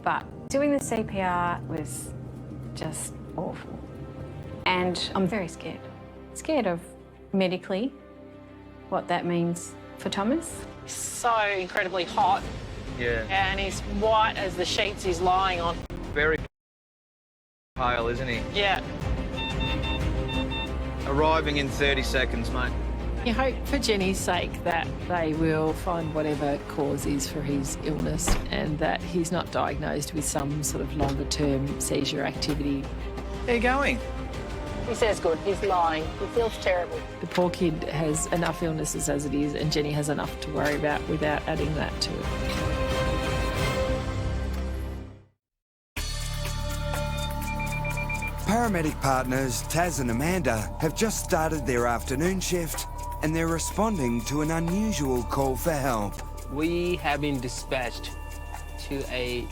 but doing the CPR was just awful. And I'm very scared. Scared of medically what that means for Thomas. So incredibly hot. Yeah. And he's white as the sheets he's lying on. Very pale, isn't he? Yeah. Arriving in 30 seconds, mate. You hope for Jenny's sake that they will find whatever cause is for his illness and that he's not diagnosed with some sort of longer-term seizure activity. Where are you going? He says good. He's lying. He feels terrible. The poor kid has enough illnesses as it is, and Jenny has enough to worry about without adding that to it. Paramedic partners Taz and Amanda have just started their afternoon shift and they're responding to an unusual call for help. We have been dispatched to a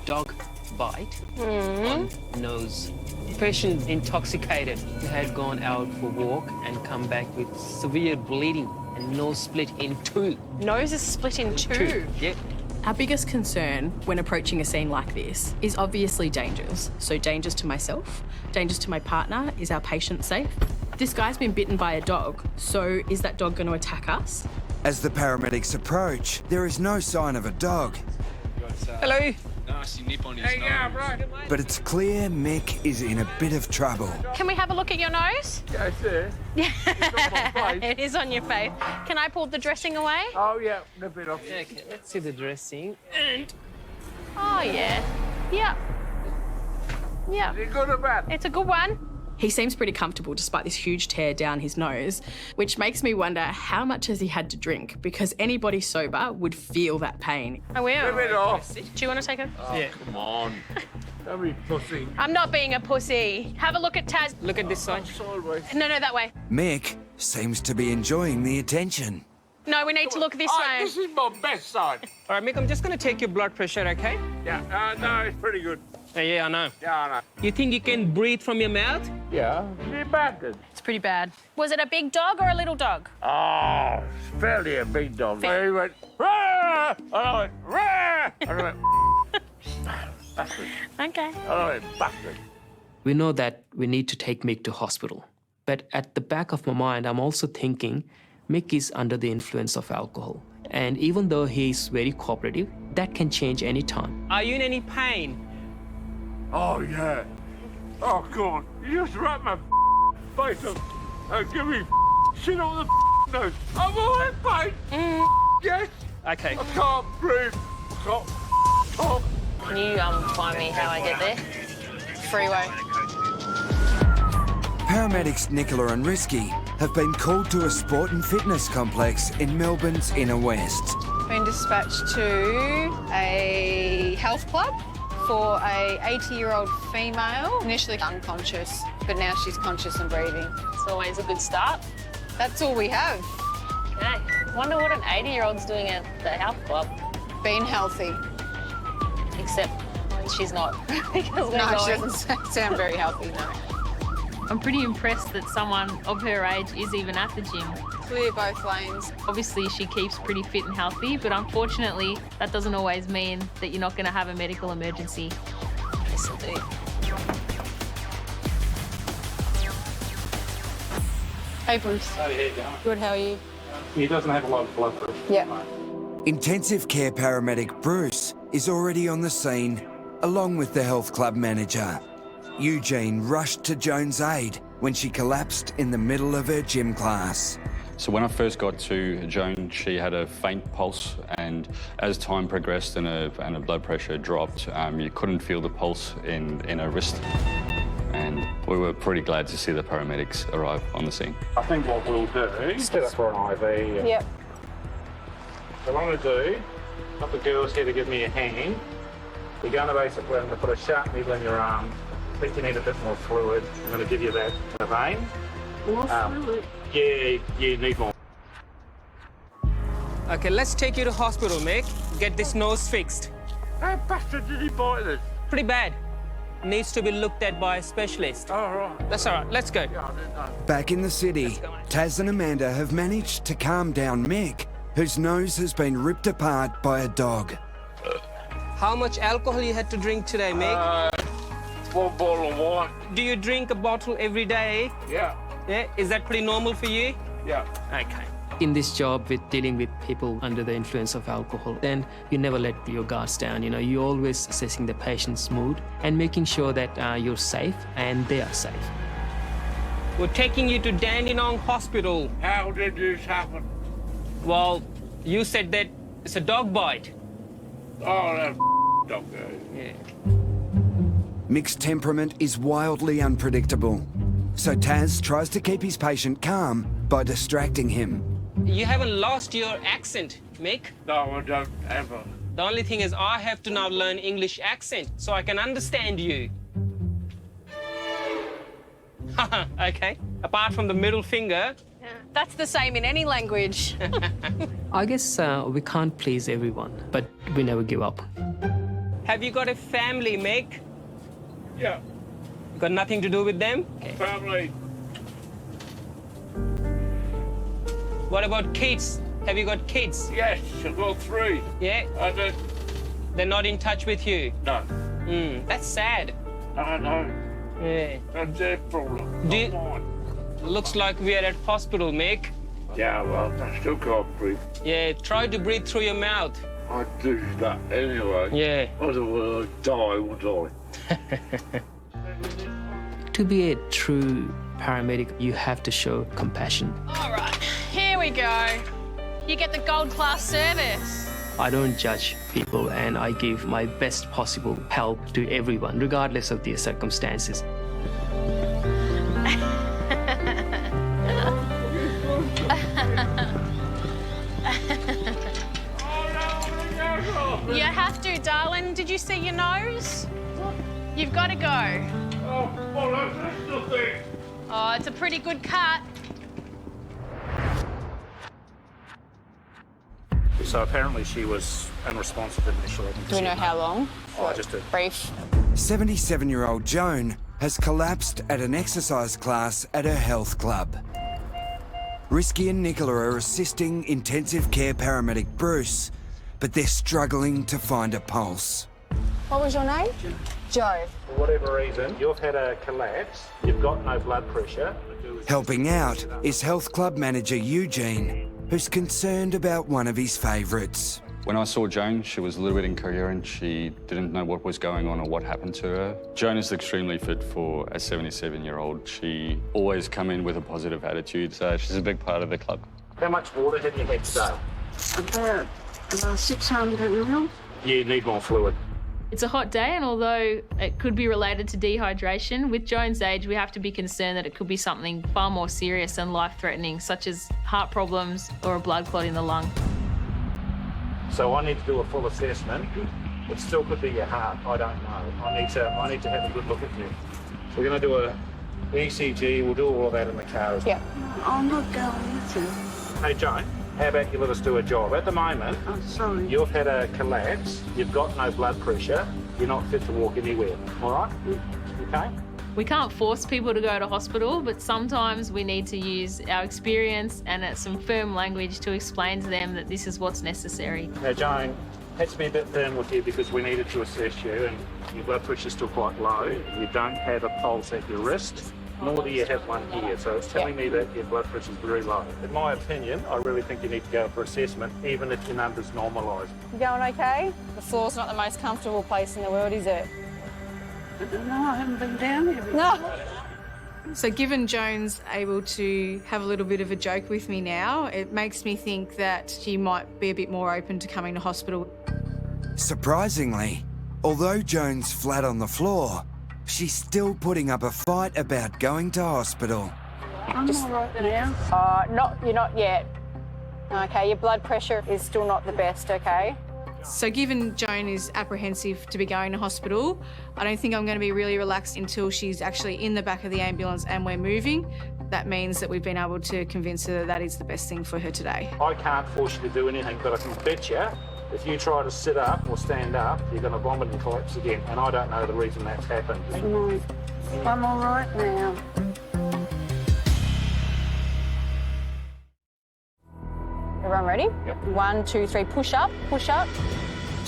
dog bite on nose. Patient intoxicated had gone out for a walk and come back with severe bleeding and nose split in two. Nose is split in two. Yeah. Our biggest concern when approaching a scene like this is obviously dangers. So dangers to myself, dangers to my partner. Is our patient safe? This guy's been bitten by a dog, so is that dog going to attack us? As the paramedics approach, there is no sign of a dog. Hello. Nasty nip on his nose. But it's clear Mick is in a bit of trouble. Can we have a look at your nose? Yeah, it's there. It is on your face. Can I pull the dressing away? Oh, yeah, a bit off. Okay, let's see the dressing. And Oh, yeah. Yeah. Yeah. Is it good or bad? It's a good one. He seems pretty comfortable despite this huge tear down his nose, which makes me wonder how much has he had to drink, because anybody sober would feel that pain. I will. A bit off. Do you want to take it? yeah, Come on. Don't be pussy. I'm not being a pussy. Have a look at Taz. look at this side. Sideways. No, that way. Mick seems to be enjoying the attention. No, we need to look this way. This is my best side. All right, Mick, I'm just going to take your blood pressure, okay? Yeah, no, it's pretty good. Yeah, I know. Yeah, I know. You think you can breathe from your mouth? Yeah, is it bad then? It's pretty bad. Was it a big dog or a little dog? Oh, it's fairly a big dog. He went, rah! And I went, rah! And I went, bastard. Okay. And I went, bastard. We know that we need to take Mick to hospital. But at the back of my mind, I'm also thinking Mick is under the influence of alcohol. And even though he's very cooperative, that can change any time. Are you in any pain? Oh, yeah. Oh, God. You just wrap my face up and give me shit on the nose. I'm all in pain. Yes. Okay. I can't breathe. I can't talk. Can you find me how I get there? Freeway. Paramedics Nicola and Risky have been called to a sport and fitness complex in Melbourne's inner west. Been dispatched to a health club for a 80-year-old female, initially unconscious, but now she's conscious and breathing. It's always a good start. That's all we have. Okay. Wonder what an 80-year-old's doing at the health club. Being healthy. Except she's not. Because we're No, she going. doesn't sound very healthy, no. I'm pretty impressed that someone of her age is even at the gym. Clear both lanes. Obviously, she keeps pretty fit and healthy, but unfortunately, that doesn't always mean that you're not going to have a medical emergency. Yes, I do. Hey, Bruce. How are you going? Good, how are you? He doesn't have a lot of blood pressure. Yeah. Intensive care paramedic Bruce is already on the scene, along with the health club manager. Eugene rushed to Joan's aid when she collapsed in the middle of her gym class. So when I first got to Joan, she had a faint pulse, and as time progressed and her blood pressure dropped, you couldn't feel the pulse in her wrist. And we were pretty glad to see the paramedics arrive on the scene. I think what we'll do, set up for an IV. Yep. So what I'm going to do, got the girls here to give me a hand. You're going to basically, I'm going to put a sharp needle in your arm. I think you need a bit more fluid. I'm going to give you that in a vein. More fluid? Yeah, you need more. Okay, let's take you to hospital, Mick. Get this nose fixed. How bastard did he bite this? Pretty bad. Needs to be looked at by a specialist. Oh, right. That's all right, let's go. Yeah, I didn't know. Back in the city, Taz and Amanda have managed to calm down Mick, whose nose has been ripped apart by a dog. How much alcohol you had to drink today, Mick? 1 bottle of wine. Do you drink a bottle every day? Yeah. Yeah? Is that pretty normal for you? Yeah. Okay. In this job with dealing with people under the influence of alcohol, then you never let your guards down. You know, you're always assessing the patient's mood and making sure that you're safe and they are safe. We're taking you to Dandenong Hospital. How did this happen? Well, you said that it's a dog bite. Oh, that dog. Yeah. Mick's temperament is wildly unpredictable, so Taz tries to keep his patient calm by distracting him. You haven't lost your accent, Mick. No, I don't ever. The only thing is I have to now learn English accent so I can understand you. Okay. Apart from the middle finger. That's the same in any language. I guess we can't please everyone, but we never give up. Have you got a family, Mick? Yeah. You got nothing to do with them? Okay. Family. What about kids? Have you got kids? Yes, I've got 3. Yeah? And they're not in touch with you? no. That's sad. I know. Yeah. That's their problem. Do you- Not mine. Looks like we are at hospital, Mick. Yeah, well, I still can't breathe. Yeah, try to breathe through your mouth. I do that anyway. Yeah. Otherwise I'd die, would I? To be a true paramedic, you have to show compassion. All right, here we go. You get the gold class service. I don't judge people and I give my best possible help to everyone, regardless of their circumstances. You have to, darling. Did you see your nose? You've got to go. Oh, well, that's nothing. Oh, it's a pretty good cut. So apparently she was unresponsive initially. Do we know how long? Oh, just a Brief. 77-year-old Joan has collapsed at an exercise class at her health club. Risky and Nicola are assisting intensive care paramedic Bruce, but they're struggling to find a pulse. What was your name? Joe. For whatever reason, you've had a collapse, you've got no blood pressure. Helping out is health club manager Eugene, who's concerned about one of his favourites. When I saw Joan, she was a little bit incoherent. She didn't know what was going on or what happened to her. Joan is extremely fit for a 77-year-old. She always come in with a positive attitude, so she's a big part of the club. How much water have you had today? About 600 ml. You need more fluid. It's a hot day, and although it could be related to dehydration, with Joan's age, we have to be concerned that it could be something far more serious and life-threatening, such as heart problems or a blood clot in the lung. So I need to do a full assessment. It still could be your heart. I don't know. I need to have a good look at you. We're going to do a ECG. We'll do all of that in the car as well. Yeah. I'm not going with you. Hey, Joan, how about you let us do a job? At the moment, I'm sorry. you've had a collapse. You've got no blood pressure. You're not fit to walk anywhere. All right? Okay? We can't force people to go to hospital, but sometimes we need to use our experience and some firm language to explain to them that this is what's necessary. Now, Joan, had to be a bit firm with you because we needed to assess you and your blood pressure's still quite low. You don't have a pulse at your wrist, nor do you have one here. So it's telling me that your blood pressure's very low. In my opinion, I really think you need to go for assessment, even if your number's normalised. You going okay? The floor's not the most comfortable place in the world, is it? No, I haven't been down here before. No. So given Joan's able to have a little bit of a joke with me now, it makes me think that she might be a bit more open to coming to hospital. Surprisingly, although Joan's flat on the floor, she's still putting up a fight about going to hospital. I'm all right now. You're not yet. Okay, your blood pressure is still not the best, okay? So given Joan is apprehensive to be going to hospital, I don't think I'm going to be really relaxed until she's actually in the back of the ambulance and we're moving. That means that we've been able to convince her that that is the best thing for her today. I can't force you to do anything, but I can bet you if you try to sit up or stand up, you're going to vomit and collapse again. And I don't know the reason that's happened. No, I'm all right now. Everyone ready? Yep. 1, 2, 3, push up, push up.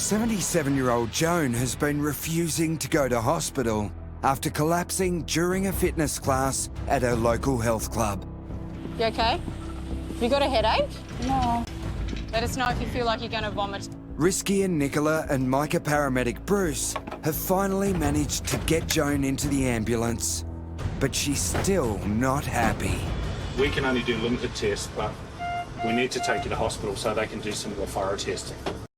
77-year-old Joan has been refusing to go to hospital after collapsing during a fitness class at her local health club. You okay? Have you got a headache? No. Let us know if you feel like you're going to vomit. Risky and Nicola and Micah paramedic Bruce have finally managed to get Joan into the ambulance, but she's still not happy. We can only do limited tests, but we need to take you to hospital so they can do some of the thorough testing.